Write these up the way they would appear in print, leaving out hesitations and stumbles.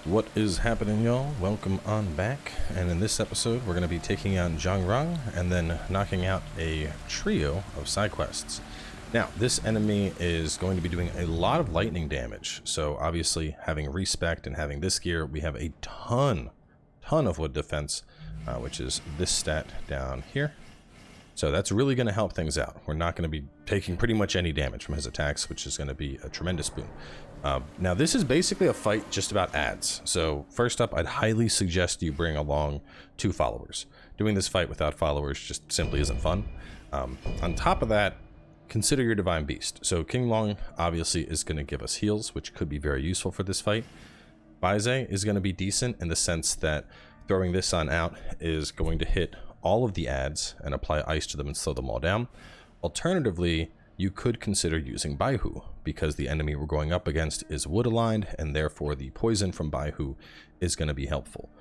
What is happening, y'all? Welcome on back, and in this episode we're going to be taking on Zhang and then knocking out a trio of side quests. Now, this enemy is going to be doing a lot of lightning damage, so obviously having respect and having this gear, we have a ton of wood defense, which is this stat down here. So that's really going to help things out. We're not going to be taking pretty much any damage from his attacks, which is going to be a tremendous boon. Now, this is basically a fight just about ads. So first up, I'd highly suggest you bring along 2 followers. Doing this fight without followers just simply isn't fun. On top of that, consider your Divine Beast. So King Long obviously is going to give us heals, which could be very useful for this fight. Baize is going to be decent in the sense that throwing this on out is going to hit all of the ads and apply ice to them and slow them all down. Alternatively, you could consider using Baihu, because the enemy we're going up against is wood aligned, and therefore the poison from Baihu is going to be helpful.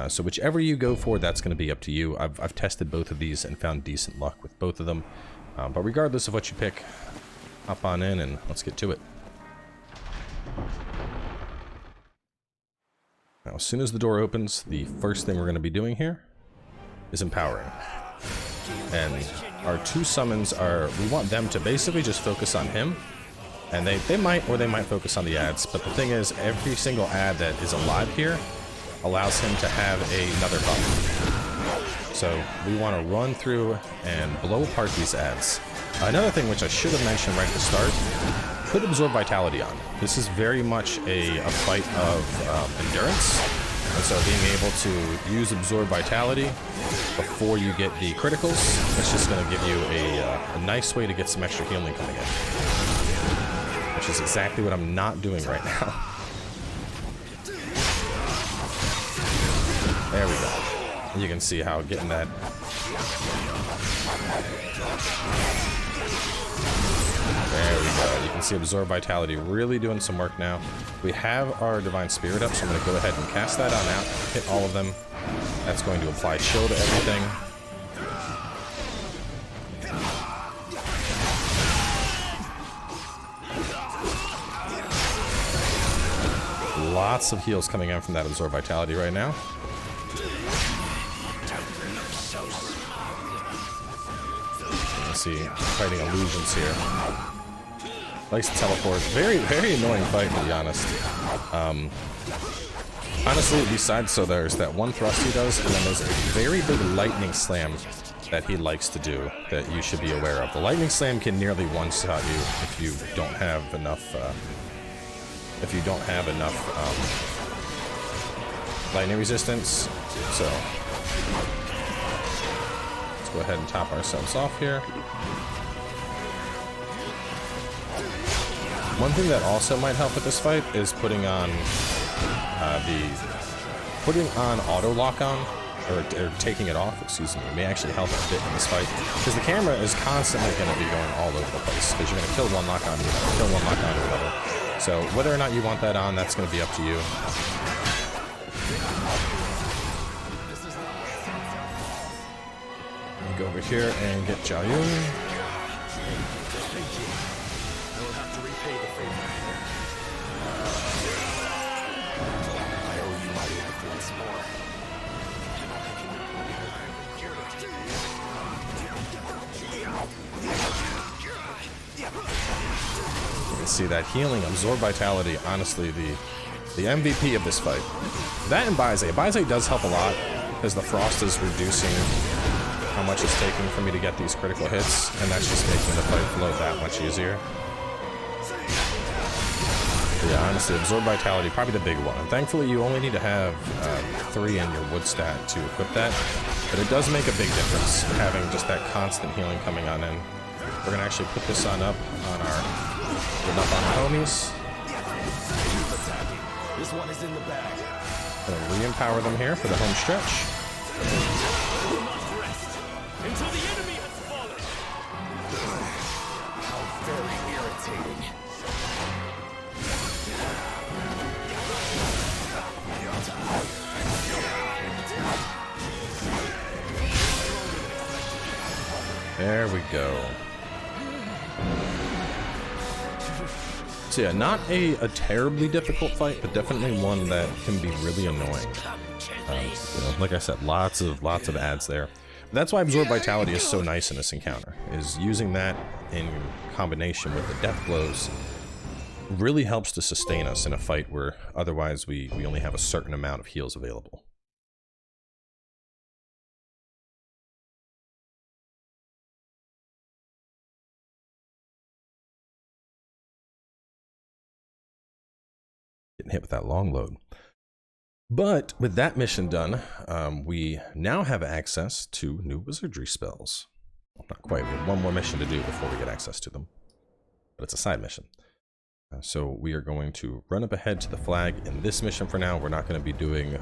So whichever you go for, that's going to be up to you. I've tested both of these and found decent luck with both of them. But regardless of what you pick, hop on in and let's get to it. Now, as soon as the door opens, the first thing we're going to be doing here is empowering. And our 2 summons are, we want them to basically just focus on him. And they might focus on the ads, but the thing is, every single ad that is alive here allows him to have another buff. So we want to run through and blow apart these ads. Another thing which I should have mentioned right at the start, could absorb vitality on. This is very much a fight of endurance. And so being able to use absorb vitality before you get the criticals, it's just going to give you a nice way to get some extra healing coming in. Which is exactly what I'm not doing right now. There we go. You can see how getting that. There we go. You can see absorb vitality really doing some work now. We have our divine spirit up, so I'm going to go ahead and cast that on out, hit all of them. That's going to apply chill to everything. Lots of heals coming in from that absorb vitality right now. Let's see, fighting illusions here. Likes to teleport. Very annoying fight, to be honest. Honestly, besides, so there's that one thrust he does, and then there's a very big lightning slam that he likes to do that you should be aware of. The lightning slam can nearly one-shot you if you don't have enough. Lightning resistance. So let's go ahead and top ourselves off here. One thing that also might help with this fight is putting on auto lock on, or taking it off, excuse me. It may actually help a bit in this fight, because the camera is constantly going to be going all over the place, because you're going to kill one lock on to another, kill one lock on to another. So whether or not you want that on, that's going to be up to you. Go over here and get Jiayun. See that healing, absorb vitality, honestly the MVP of this fight. That and Baize. Baize does help a lot, because the frost is reducing how much it's taking for me to get these critical hits, and that's just making the fight flow that much easier. But yeah, honestly, absorb vitality, probably the big one. And thankfully, you only need to have 3 in your wood stat to equip that, but it does make a big difference having just that constant healing coming on in. We're gonna actually put this on up on our homies. This one is in the bag. Gonna re-empower them here for the home stretch. Until the enemy has fallen. How very irritating. There we go. So yeah, not a terribly difficult fight, but definitely one that can be really annoying. You know, like I said, lots of ads there. That's why Absorb Vitality is so nice in this encounter, is using that in combination with the death blows really helps to sustain us in a fight where otherwise we only have a certain amount of heals available. Getting hit with that long load. But with that mission done, we now have access to new wizardry spells. Well, not quite, we have one more mission to do before we get access to them. But it's a side mission. So we are going to run up ahead to the flag in this mission for now. We're not going to be doing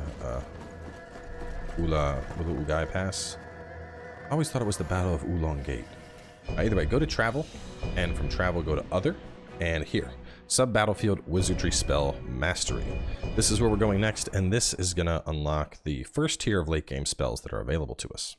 Ula Ugai Pass. I always thought it was the Battle of Oolong Gate. Either way, go to Travel, and from Travel go to Other, and here. Sub-Battlefield Wizardry Spell Mastery. This is where we're going next, and this is going to unlock the first tier of late game spells that are available to us.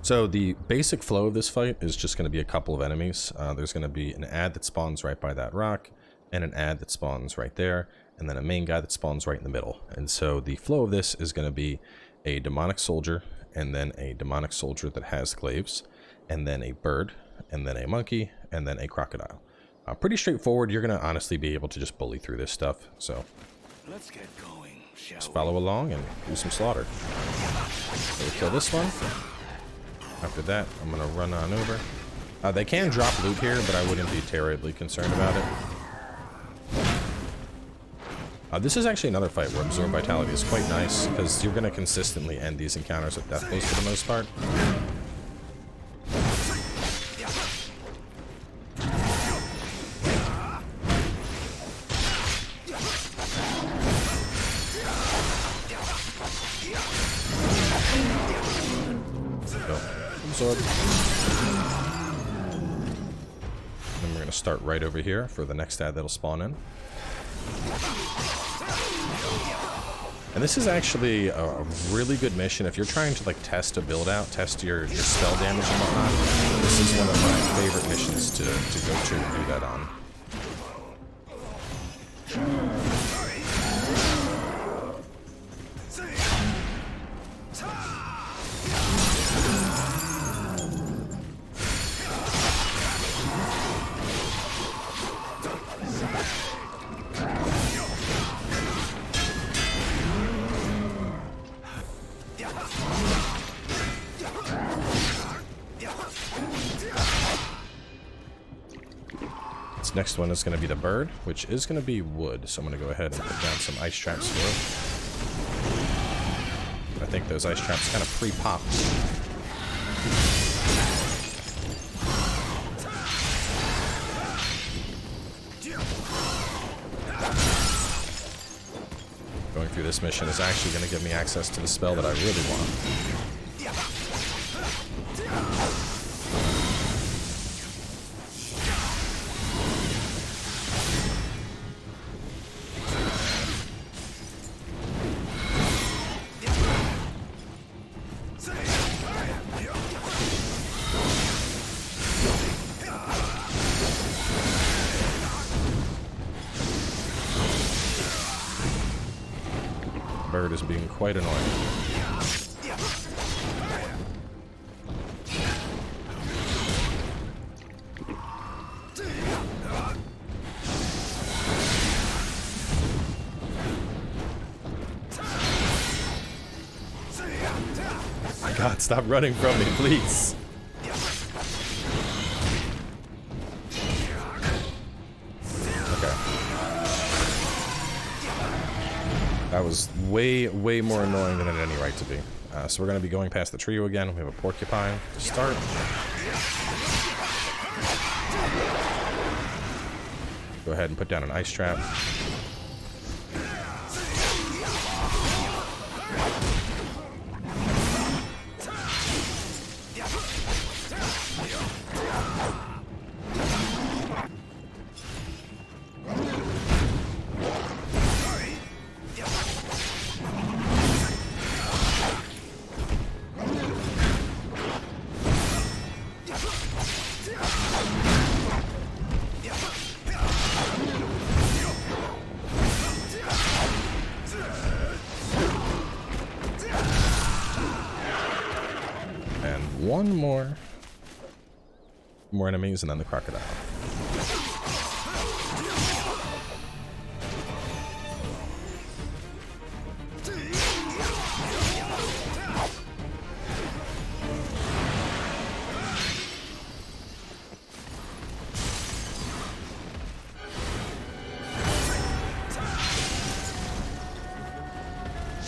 So the basic flow of this fight is just going to be a couple of enemies. There's going to be an ad that spawns right by that rock, and an ad that spawns right there, and then a main guy that spawns right in the middle. And so the flow of this is going to be a demonic soldier, and then a demonic soldier that has glaives, and then a bird, and then a monkey, and then a crocodile. Pretty straightforward. You're going to honestly be able to just bully through this stuff. So Let's get going, shall just follow along and do some slaughter. So we kill this one. After that, I'm going to run on over. They can drop loot here, but I wouldn't be terribly concerned about it. This is actually another fight where Absorb Vitality is quite nice, because you're going to consistently end these encounters with death blows for the most part. Absorb. Then we're going to start right over here for the next ad that'll spawn in. And this is actually a really good mission if you're trying to like test a build out, test your spell damage and whatnot. This is one of my favorite missions to go to and do that on. Next one is going to be the bird, which is going to be wood, so I'm going to go ahead and put down some ice traps for it. I think those ice traps kind of pre-popped. Going through this mission is actually going to give me access to the spell that I really want. Bird is being quite annoying. My God, stop running from me, please. That was way more annoying than it had any right to be. So we're going to be going past the trio again. We have a porcupine to start. Go ahead and put down an ice trap. one more enemies, and then the crocodile.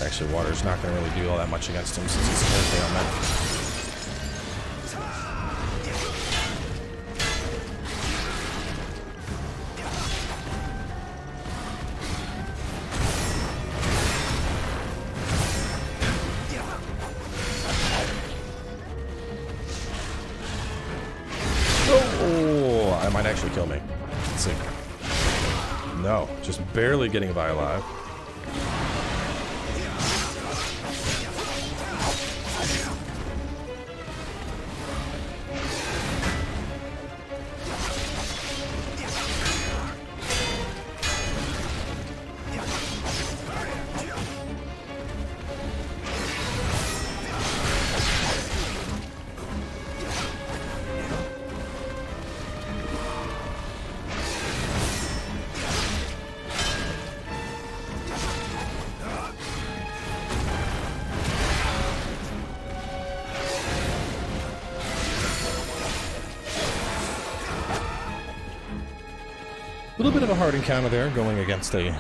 Actually, water's not going to really do all that much against him since he's an earth element. Oh, I might actually kill me. Let's see. No, just barely getting by alive. A little bit of a hard encounter there, going against a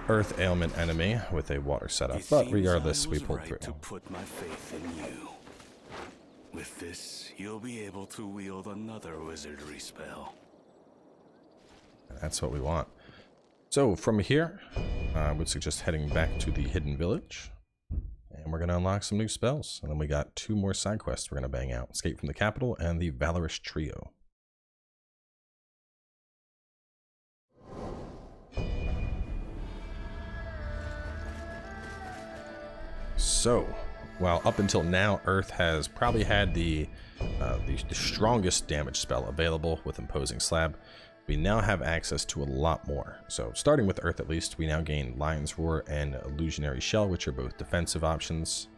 earth ailment enemy with a water setup, but regardless, we pulled through. To put my faith in you. With this, you'll be able to wield another wizardry spell. That's what we want. So from here, I would suggest heading back to the hidden village, and we're going to unlock some new spells. And then we got 2 more side quests we're going to bang out: Escape from the Capital and the Valorous Trio. So, while up until now Earth has probably had the strongest damage spell available with Imposing Slab, we now have access to a lot more. So starting with Earth at least, we now gain Lion's Roar and Illusionary Shell, which are both defensive options.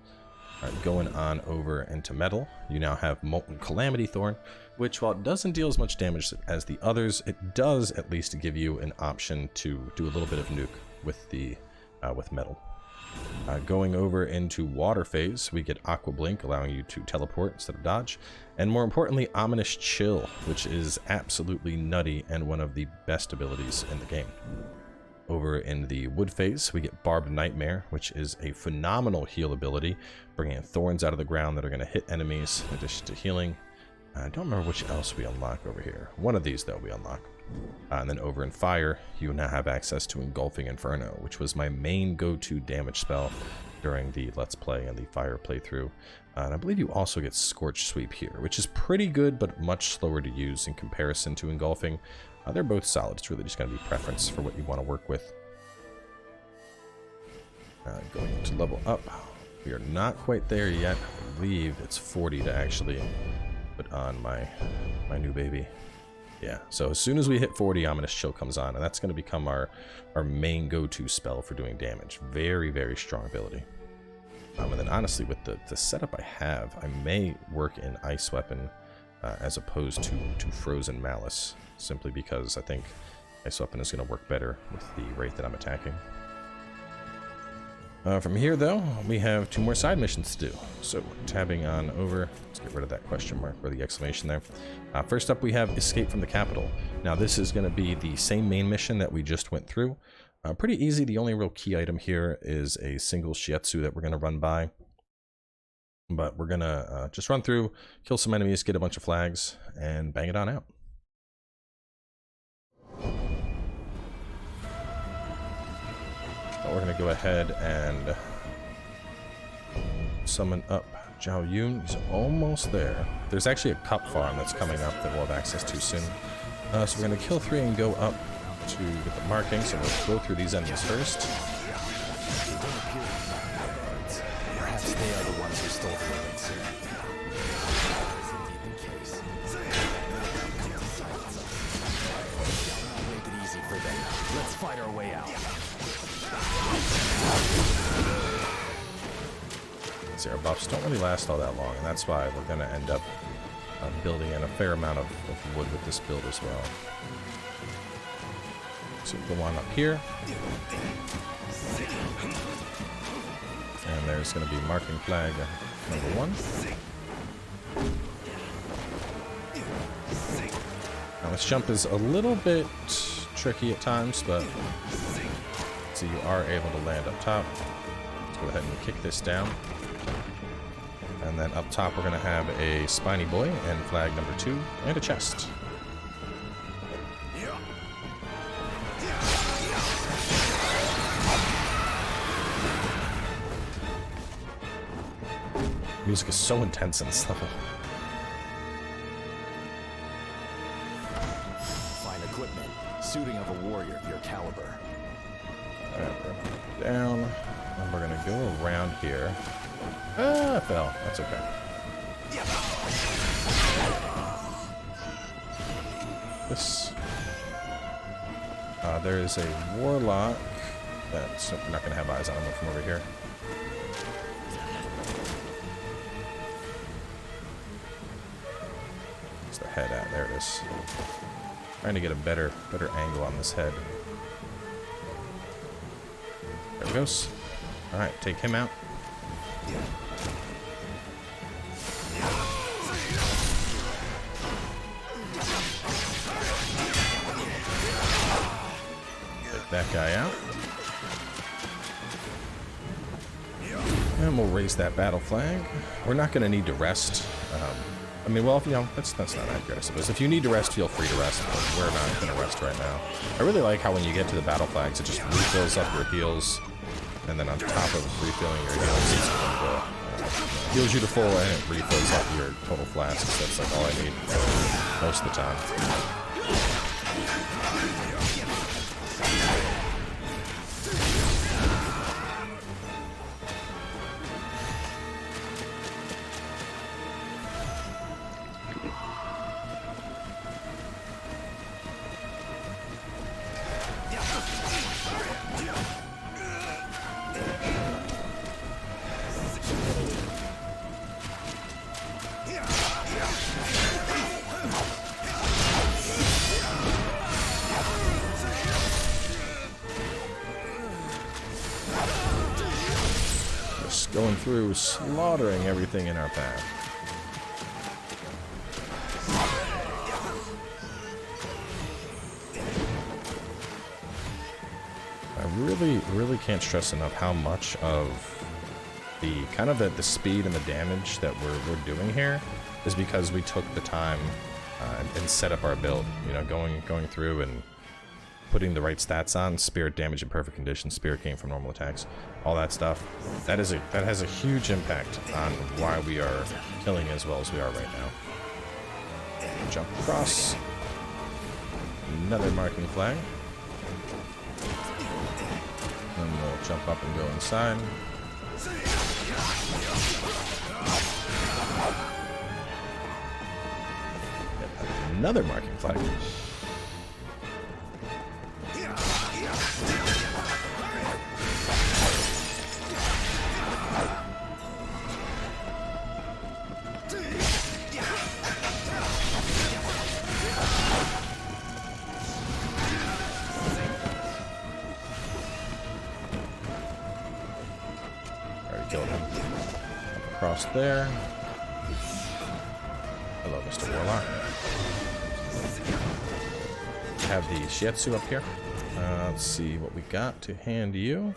Going on over into Metal, you now have Molten Calamity Thorn, which while it doesn't deal as much damage as the others, it does at least give you an option to do a little bit of nuke with the with Metal. Going over into Water Phase, we get Aqua Blink, allowing you to teleport instead of dodge, and more importantly, Ominous Chill, which is absolutely nutty and one of the best abilities in the game. Over in the Wood Phase, we get Barbed Nightmare, which is a phenomenal heal ability, bringing thorns out of the ground that are going to hit enemies in addition to healing. I don't remember which else we unlock over here. One of these, though, we unlock. And then over in Fire, you now have access to Engulfing Inferno, which was my main go-to damage spell during the Let's Play and the Fire playthrough. And I believe you also get Scorch Sweep here, which is pretty good, but much slower to use in comparison to Engulfing. They're both solid. It's really just going to be preference for what you want to work with. Going to level up. We are not quite there yet. I believe it's 40 to actually put on my new baby. Yeah, so as soon as we hit 40, Ominous Chill comes on, and that's going to become our main go-to spell for doing damage. Very, very strong ability. And then honestly, with the setup I have, I may work in Ice Weapon as opposed to Frozen Malice, simply because I think Ice Weapon is going to work better with the rate that I'm attacking. From here, though, we have 2 more side missions to do. So, tabbing on over, let's get rid of that question mark or the exclamation there. First up, we have Escape from the Capital. Now, this is going to be the same main mission that we just went through. Pretty easy. The only real key item here is a single Shiatsu that we're going to run by. But we're going to just run through, kill some enemies, get a bunch of flags, and bang it on out. We're going to go ahead and summon up Zhao Yun. He's almost there. There's actually a cup farm that's coming up that we'll have access to soon. So we're going to kill 3 and go up to get the marking. So we'll go through these enemies first. Perhaps they are the ones who stole the elixir. Make it easy for them. Let's fight our way out. see, our buffs don't really last all that long, and that's why we're going to end up building in a fair amount of wood with this build as well. So we'll go on up here. And there's going to be marking flag number 1. Now this jump is a little bit tricky at times, but so you are able to land up top. Let's go ahead and kick this down. And then up top we're going to have a spiny boy and flag number 2 and a chest. Music is so intense in this level. Fine equipment, suiting of a warrior of your caliber. Alright, we're gonna put it down, and we're gonna go around here. Ah, I fell. That's okay. This. There is a warlock that's we're not gonna have eyes on him from over here. Where's the head at? There it is. Trying to get a better angle on this head. There it goes. Alright, take him out. Take that guy out. And we'll raise that battle flag. We're not going to need to rest. I mean, well, if, you know, that's not accurate, I suppose. If you need to rest, feel free to rest, but we're not going to rest right now. I really like how when you get to the battle flags, it just refills up your heals, and then on top of refilling your heals, it's going to heals you to full, and it refills up your total flasks. That's like all I need most of the time. Going through, slaughtering everything in our path. I really can't stress enough how much of the kind of the speed and the damage that we're doing here is because we took the time and set up our build. You know, going through and putting the right stats on, spirit damage in perfect condition, spirit gain from normal attacks, all that stuff. That has a huge impact on why we are killing as well as we are right now. Jump across. Another marking flag. Then we'll jump up and go inside. Another marking flag. Killed him. Across there. Hello, Mr. Warlock. We have the Shiatsu up here. Let's see what we got to hand you.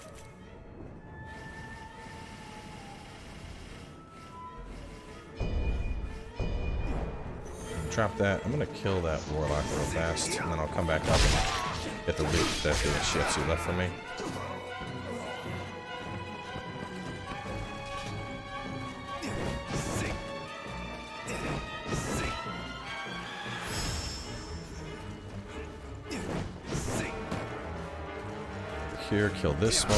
Drop that. I'm gonna kill that Warlock real fast, and then I'll come back up and get the loot that the Shiatsu left for me. Here, kill this one.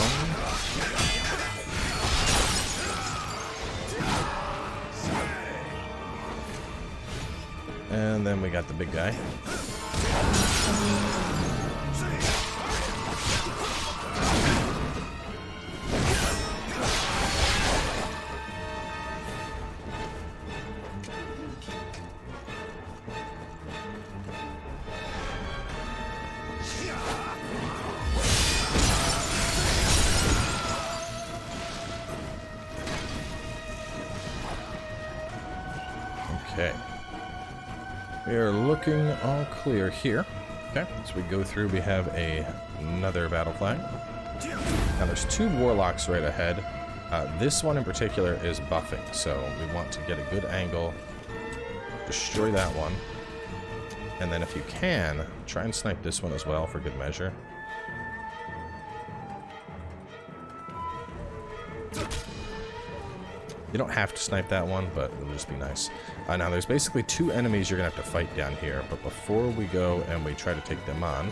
And then we got the big guy. Okay. We are looking all clear here. Okay, so we go through, we have another battle flag. Now there's 2 warlocks right ahead. This one in particular is buffing, so we want to get a good angle, destroy that one, and then if you can, try and snipe this one as well for good measure. You don't have to snipe that one, but it'll just be nice. Now there's basically 2 enemies you're gonna have to fight down here, but before we go and we try to take them on,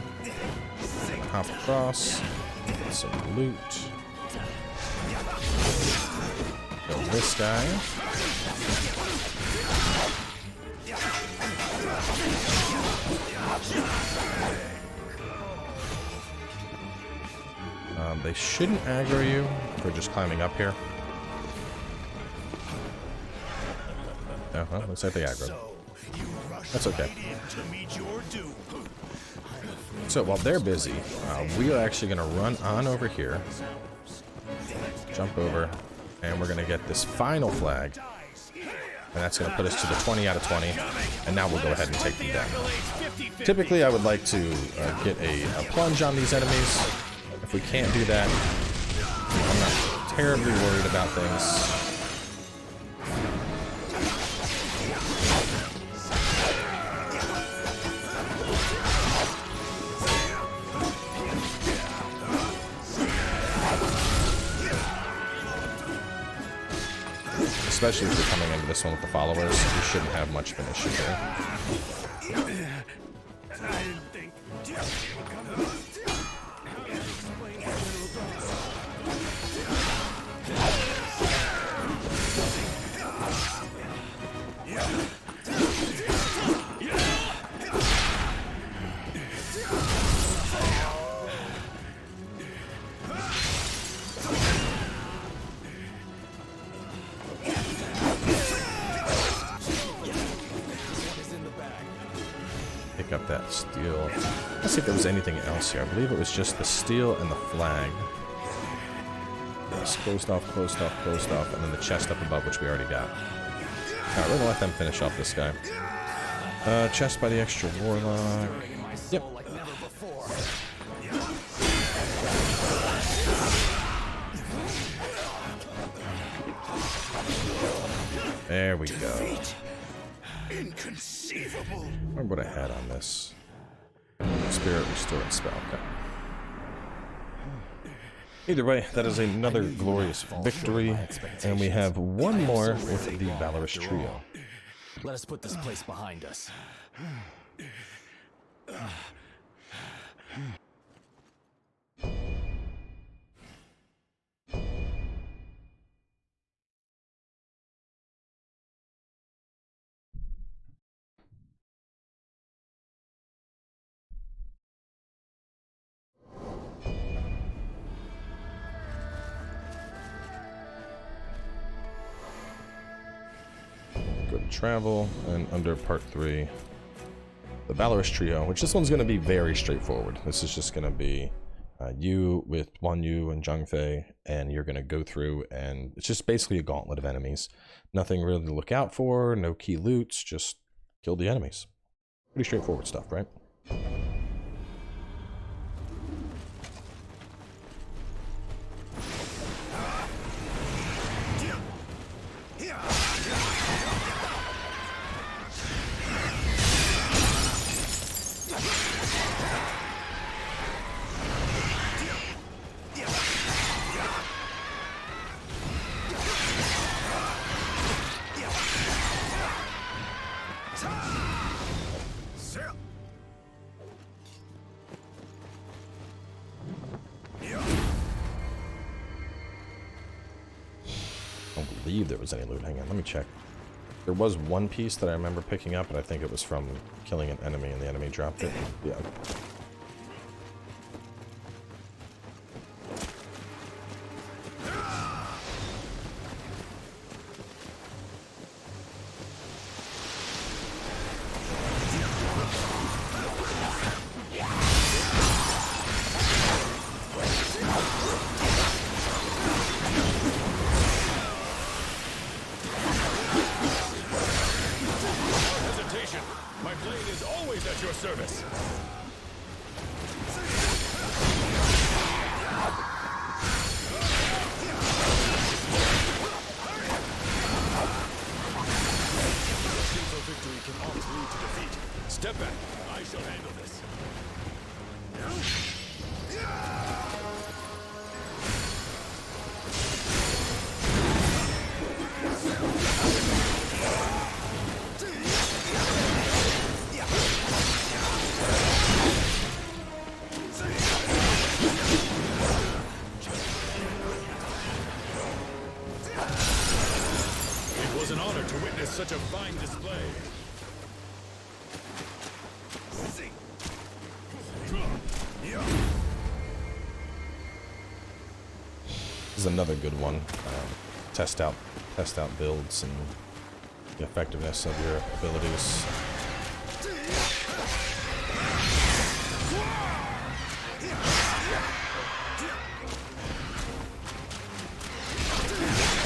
hop across, get some loot, kill this guy. They shouldn't aggro you for just climbing up here. Oh, well, looks like they aggro. That's okay. So while they're busy, we are actually going to run on over here, jump over, and we're going to get this final flag. And that's going to put us to the 20 out of 20. And now we'll go ahead and take them down. Typically, I would like to get a plunge on these enemies. If we can't do that, I'm not terribly worried about things. Especially if you're coming into this one with the followers, you shouldn't have much of an issue here. Up that steel. Let's see if there was anything else here. I believe it was just the steel and the flag. It's closed off, closed off, closed off, and then the chest up above, which we already got. Alright, we're gonna let them finish off this guy. Chest by the extra warlock. Yep. There we go. Inconceivable. I wonder what I had on this. Spirit restored spell. Okay. Either way, that is another glorious victory, and we have one more with the Valorous Trio. Let us put this place behind us. Go to travel, and under part 3, the Valorous Trio, which this one's going to be very straightforward. This is just going to be you with Wan Yu and Zhang Fei, and you're going to go through, and it's just basically a gauntlet of enemies. Nothing really to look out for, no key loots, just kill the enemies. Pretty straightforward stuff, right? I don't believe there was any loot. Hang on, let me check. There was one piece that I remember picking up, but I think it was from killing an enemy, and the enemy dropped it. Yeah. At your service. Victory can oft lead to defeat. Step back. I shall handle this. It was an honor to witness such a fine display. This is another good one. Test out builds and the effectiveness of your abilities.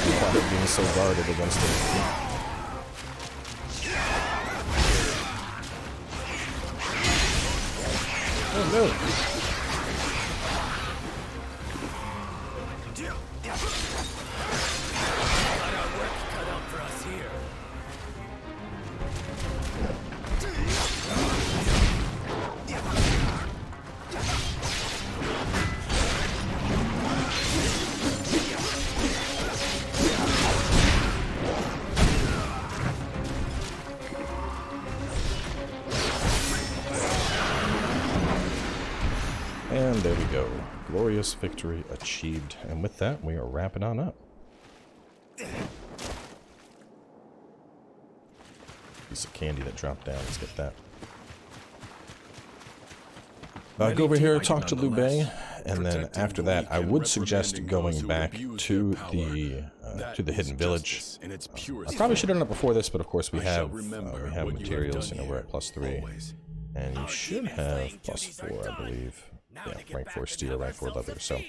Why are being so guarded against it? Oh no! And there we go. Glorious victory achieved. And with that, we are wrapping on up. Piece of candy that dropped down. Let's get that. Go over here, talk to Liu Bei, and then after that, I would suggest going back to the hidden village. I probably should have done it before this, but of course we have materials. You know, we're at +3, and you should have +4, I believe. Yeah, rank 4 steel, rank 4 leather. So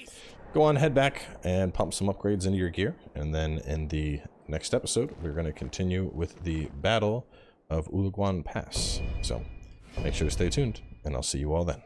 go on, head back and pump some upgrades into your gear, and then in the next episode, we're going to continue with the Battle of Uluguan Pass. So make sure to stay tuned, and I'll see you all then.